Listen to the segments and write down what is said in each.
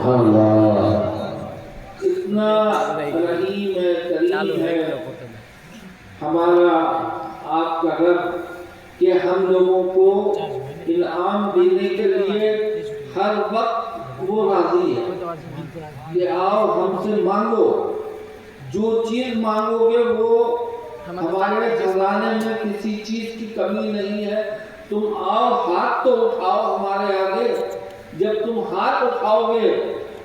سبحان اللہ، اتنا رحیم ہے، کریم ہے ہمارا آپ کا رب کہ ہم لوگوں کو انعام دینے کے لیے ہر وقت وہ راضی ہے کہ آؤ ہم سے مانگو، جو چیز مانگو گے وہ ہمارے خزانے میں کسی چیز کی کمی نہیں ہے، تم آؤ ہاتھ تو اٹھاؤ ہمارے آگے، جب تم ہاتھ اٹھاؤ گے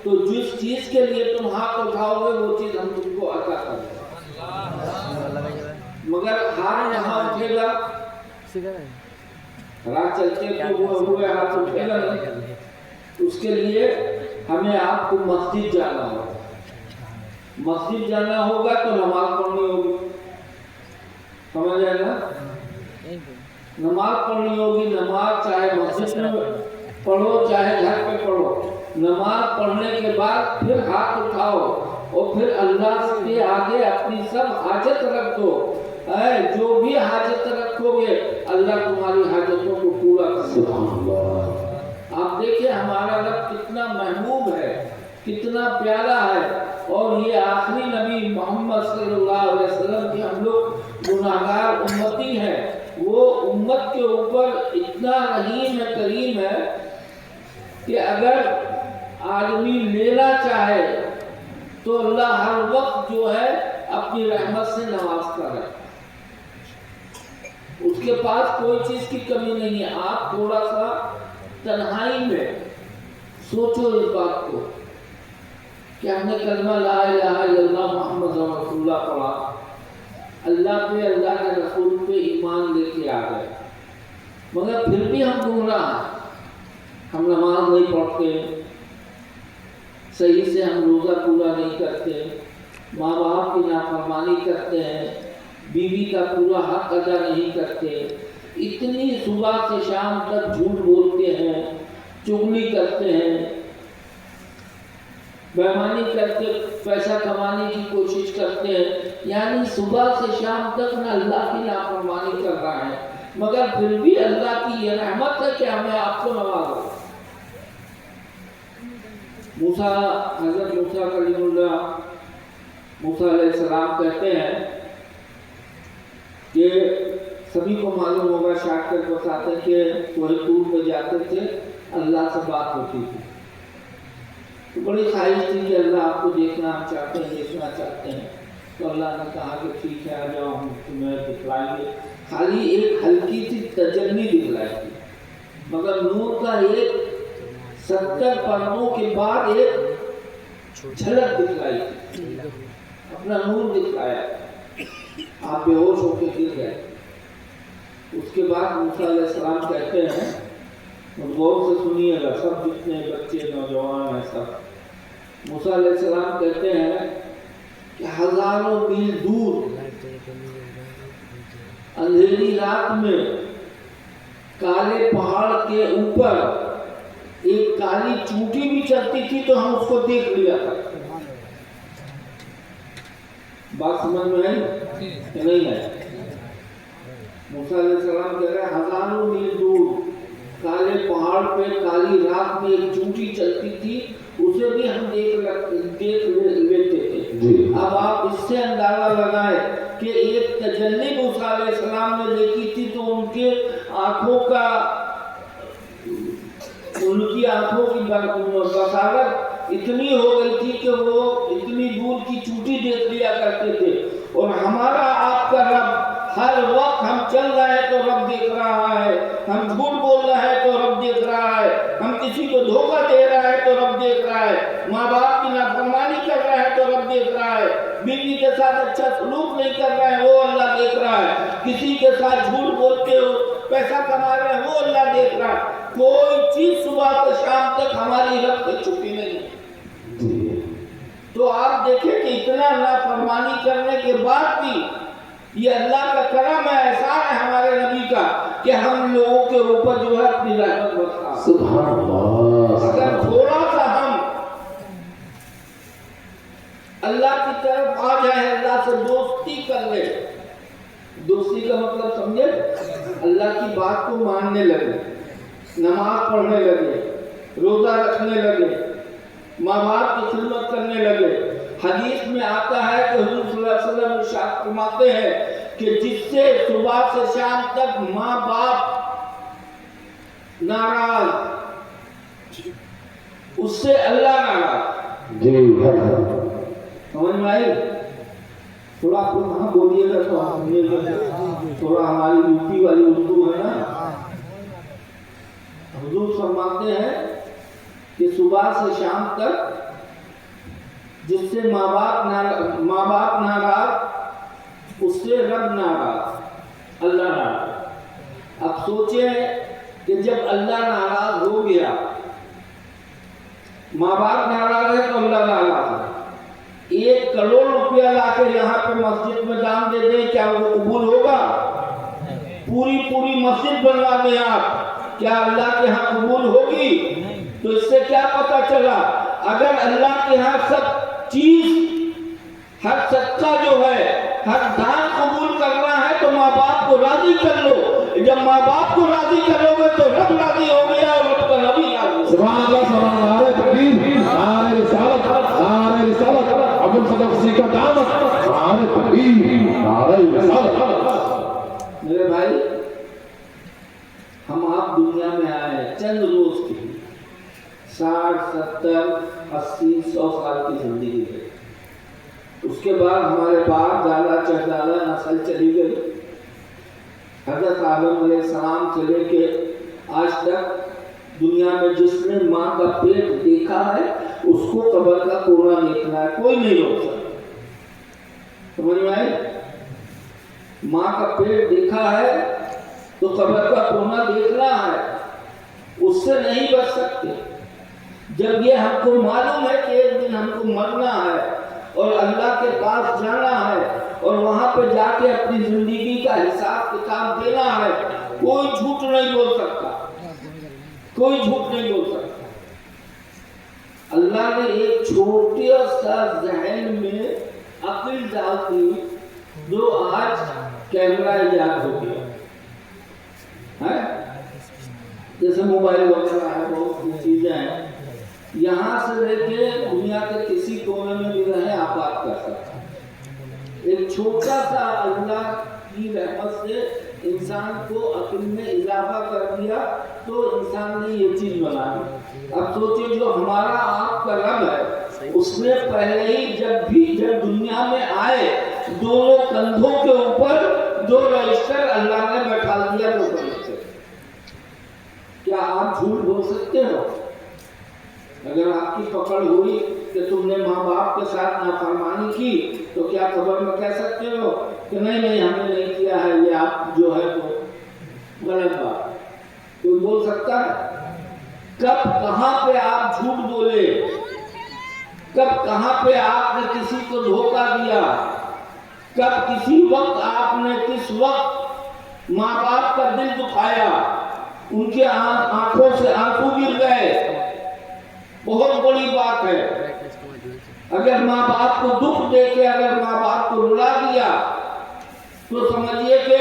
تو جس چیز کے لیے تم ہاتھ اٹھاؤ گے وہ چیز ہم تم کو عطا کر دیں گے، مگر ہاتھ یہاں اٹھے گا، راہ چلتے تو ہوئے ہاتھ اٹھے گا نہیں، اس کے لیے ہمیں آپ کو مسجد جانا ہوگا، مسجد جانا ہوگا تو نماز پڑھنی ہوگی، سمجھ آئے نا، نماز پڑھنی ہوگی، نماز چاہے مسجد میں پڑھو چاہے گھر پہ پڑھو، نماز پڑھنے کے بعد پھر ہاتھ اٹھاؤ اور پھر اللہ کے آگے اپنی سب حاجت رکھ دو، جو بھی حاجت رکھو گے اللہ تمہاری حاجتوں کو پورا کرے گا۔ آپ دیکھیں ہمارا رب کتنا محبوب ہے، کتنا پیارا ہے، اور یہ آخری نبی محمد صلی اللہ علیہ وسلم کی ہم لوگ گناہگار امتی ہیں، وہ امت کے اوپر اتنا رحیم ہے، کریم ہے کہ اگر آدمی لینا چاہے تو اللہ ہر وقت جو ہے اپنی رحمت سے نوازتا ہے، اس کے پاس کوئی چیز کی کمی نہیں ہے۔ آپ تھوڑا سا تنہائی میں سوچو اس بات کو کہ ہم نے کلمہ لا الہ الا اللہ محمد رسول اللہ پڑھا، اللہ پہ اللہ کے رسول پہ ایمان لے کے آ گئے، مگر پھر بھی ہم گمراہ ہیں، ہم نماز نہیں پڑھتے، صحیح سے ہم روزہ پورا نہیں کرتے، ماں باپ کی نافرمانی کرتے ہیں، بیوی کا پورا حق ادا نہیں کرتے، اتنی صبح سے شام تک جھوٹ بولتے ہیں، چغلی کرتے ہیں، بےایمانی کرتے پیسہ کمانے کی کوشش کرتے ہیں، یعنی صبح سے شام تک نہ اللہ کی نافرمانی کر رہا ہے، مگر پھر بھی اللہ کی یہ رحمت ہے کہ ہمیں آپ کو نوازا۔ حضرت موسیٰ کلیم اللہ موسیٰ علیہ السلام کہتے ہیں کہ سبھی کو معلوم ہوگا، شاید کر بتاتے کہ کوہ طور پہ جاتے تھے، اللہ سے بات ہوتی تھی، تو بڑی خواہش تھی کہ اللہ آپ کو دیکھنا ہم چاہتے ہیں، دیکھنا چاہتے ہیں، تو اللہ نے کہا کہ ٹھیک ہے آ جاؤ، ہم تمہیں دکھلائیں گے، خالی ایک ہلکی سی تجلی دکھلائی تھی، مگر نور کا ایک 70 پردوں کے بعد ایک جھلک دکھلائی تھی، اپنا نور دکھلایا، آپ بے ہوش ہو کے گر گئے۔ اس کے بعد موسیٰ علیہ السلام کہتے ہیں، غور سے سنیے گا سب جتنے بچے نوجوان ہیں سب، موسیٰ علیہ السلام کہتے ہیں کہ ہزاروں میل دور اندھیری رات میں کالے پہاڑ کے اوپر ایک کالی چونٹی بھی چلتی تھی تو ہم اس کو دیکھ لیا تھا۔ بات سمجھ میں آئی کہ نہیں ہے؟ موسیٰ علیہ السلام کہہ رہے ہیں ہزاروں میل دور کالے پہاڑ پہ کالی رات میں ایک چونٹی چلتی تھی، اسے بھی ہم دیکھ لیتے تھے۔ اب آپ اس سے اندازہ لگائیں کہ ایک تجلی موسیٰ علیہ السلام نے دیکھی تھی تو ان کی آنکھوں کی بصارت اتنی ہو گئی تھی کہ وہ اتنی دور کی چونٹی دیکھ لیا کرتے تھے، اور ہمارا آپ کا رب ہر وقت ہم چل رہے ہیں تو رب دیکھ رہا ہے، ہم جھوٹ بول رہے ہیں تو رب دیکھ رہا ہے، ہم کسی کو دھوکہ دے رہے ہیں تو رب دیکھ رہا ہے، ماں باپ کی نافرمانی کر رہے ہیں تو رب دیکھ رہا ہے، بیوی کے ساتھ اچھا سلوک نہیں کر رہے ہیں وہ اللہ دیکھ رہا ہے، کسی کے ساتھ جھوٹ بولتے ہو پیسہ کما رہے ہیں وہ اللہ دیکھ رہا ہے، کوئی چیز صبح سے شام تک ہماری رب سے چھپی نہیں ہے۔ تو آپ دیکھیں کہ اتنا نافرمانی کرنے کے بعد بھی یہ اللہ کا کرم ہے، احسان ہے ہمارے نبی کا کہ ہم لوگوں کے اوپر جو ہے اپنی رحمت برسا۔ سبحان اللہ، اگر تھوڑا سا ہم اللہ کی طرف آ جائیں، اللہ سے دوستی کر لیں، دوستی کا مطلب سمجھے، اللہ کی بات کو ماننے لگے، نماز پڑھنے لگے، روزہ رکھنے لگے، माँ बाप की खिदमत करने लगे। हदीस में आता है कि हुजूर सल्लल्लाहु अलैहि वसल्लम इरशाद फरमाते हैं कि जिससे सुबह से शाम तक माँ बाप नाराज, उससे अल्लाह नाराज। जी समझ में आई? थोड़ा आप हाँ बोलिएगा तो हम सुनिएगा, थोड़ा हमारी यूपी वाली उर्दू है ना। हुजूर फरमाते हैं कि सुबह से शाम तक जिससे माँ बाप नाराज, उससे रब नाराज, अल्लाह नाराज। अब सोचें कि जब अल्लाह नाराज हो गया, माँ बाप नाराज है तो अल्लाह नाराज है। 1 करोड़ रुपया लाके यहाँ पे मस्जिद में दान दे दें, क्या वो कबूल होगा? पूरी मस्जिद बनवा दें आप, क्या अल्लाह के यहाँ कबूल होगी? तो इससे क्या पता चला, अगर अल्लाह के यहाँ सब चीज, हर सदका जो है, हर दान कबूल करना है तो माँ बाप को राजी कर लो। जब माँ बाप को राजी करोगे तो रब राजी हो गया और रब का नबी राजी। सुभान अल्लाह, सुभान अल्लाह, नारे तकबीर, नारे रिसालत, नारे रिसालत, अबुल फजल सी का दामत, नारे तकबीर, नारे रिसालत। मेरे भाई, हम आप दुनिया में आए चंद रोज के लिए, 60, 70, 80, 100 साल की जिंदगी है। उसके बाद हमारे बाप दादा चचदादा नस्ल चली गई। हज़रत आदम अलैहिस्सलाम से लेके आज तक दुनिया में जिसने माँ का पेट देखा है उसको कब्र का कोना देखना है, कोई नहीं रोक सकता। समझ में आई? माँ का पेट देखा है तो कब्र का कोना देखना है, उससे नहीं बच सकते। जब ये हमको मालूम है कि एक दिन हमको मरना है और अल्लाह के पास जाना है और वहां पे जाके अपनी जिंदगी का हिसाब किताब देना है, कोई झूठ नहीं बोल सकता, कोई झूठ नहीं बोल सकता। अल्लाह ने एक छोटे सा जहन में अक्ल डाल दी जो आज कैमरा इजाद हो गया है। जैसे मोबाइल वगैरह है, बहुत सी चीजें हैं, यहाँ से लेके दुनिया के किसी कोने में भी रहे आप बात कर सकते हैं। एक छोटा सा अल्लाह की रहमत से इंसान को अक्ल में इजाफा कर दिया तो इंसान ने ये चीज बना दी। अब सोचिए, जो हमारा आपका रब है, उसने पहले ही जब दुनिया में आए, दोनों कंधों के ऊपर 2 रजिस्टर अल्लाह ने बैठा दिया, 2 रजिस्टर। क्या आप झूठ बोल सकते हो? अगर आपकी पकड़ हुई कि तुमने माँ बाप के साथ नाफरमानी की तो क्या खबर में कह सकते हो कि नहीं हमने नहीं किया है, ये आप जो है तो गलत बात? कोई बोल सकता है? कब कहां पे आप झूठ बोले, कब कहां पे आपने किसी को धोखा दिया, कब किसी वक्त आपने किस वक्त माँ बाप का दिल दुखाया, उनके आंखों से आंसू गिर गए, बहुत बड़ी बात है। अगर माँ बाप को दुख देके अगर माँ बाप को रुला दिया तो समझिए कि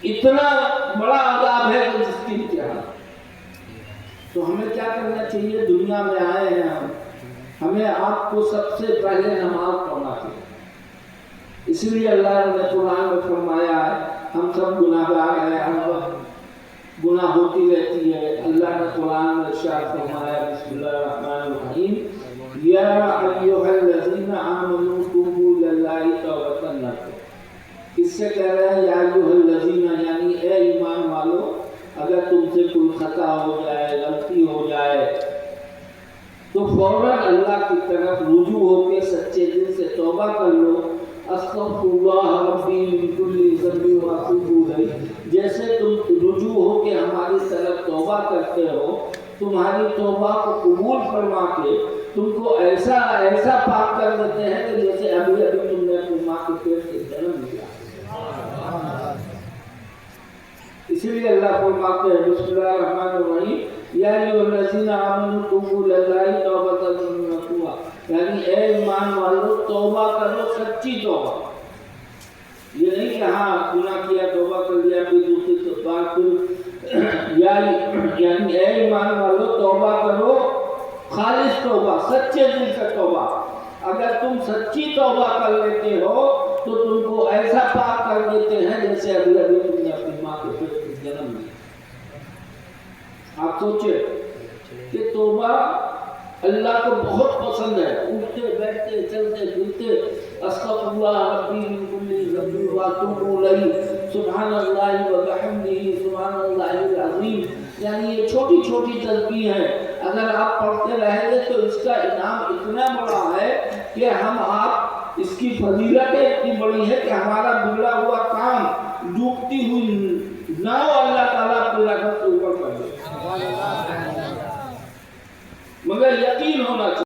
इतना बड़ा अज़ाब है कि जिसकी इंतहा। तो हमें क्या करना चाहिए? दुनिया में आए हैं हमें आपको सबसे पहले नमाज पढ़ना चाहिए। इसलिए अल्लाह ने कुरान में फरमाया है, हम सब गुनाहगार हैं, हम गुनाह होती रहती है। अल्लाह ने कुरान में इरशाद फरमाया, बिस्मिल्लाहिर्रहमानिर्रहीम, या अय्युहल्लज़ीना आमनू तूबू इलल्लाहि तौबतन नसूहा। इससे कह रहे हैं या अय्युहल्लज़ीना, यानी ए ईमान वालो, अगर तुमसे कोई खता हो जाए, गलती हो जाए तो फौरन अल्लाह की तरफ रुजू होकर सच्चे दिल से तौबा कर लो। अस्तगफिरुल्लाह रब्बी मिन कुल्ली ज़ंबि व अतूबु इलैह। जैसे तुम रुजू होके हमारी तरफ तौबा करते हो, तुम्हारी तौबा को कबूल फरमा के तुमको ऐसा पाक कर देते हैं कि जैसे अभी तुमने अपनी माँ के पेट से जन्म लिया। इसीलिए अल्लाह फरमाते हैं, बिस्मिल्लाहिर्रहमानिर्रहीम, या अय्युहल्लज़ीना आमनू तूबू इलल्लाहि तौबतन नसूहा, यानी ए ईमान वालों तौबा करो, सच्ची तौबा। ये नहीं कि हाँ गुनाह किया तौबा कर लिया फिर दूसरी बार फिर यानी ए ईमान वालों तौबा करो खालिस तौबा, सच्चे दिल का तौबा। अगर तुम सच्ची तौबा कर लेते हो तो तुमको ऐसा पाक कर देते हैं जैसे अगले दिन तुमने अपनी माँ के पेट में जन्म लिया। आप सोचिए कि तौबा अल्लाह को बहुत पसंद है। उठते बैठते चलते फिरते अस्तगफिरुल्लाह रब्बी मिन कुल्ली ज़ंबिन व अतूबु इलैहि सुब्हानल्लाहि व बिहम्दिही सुब्हानल्लाहिल अज़ीम, यानी ये छोटी छोटी तस्बीह हैं। अगर आप पढ़ते रहेंगे तो इसका इनाम इतना बड़ा है कि हम आप इसकी फजीलत इतनी बड़ी है कि हमारा बिगड़ा हुआ काम, डूबती हुई नाव अल्लाह ताला पूरा घर से ऊपर कर दे। मगर यकीन होना चाहिए।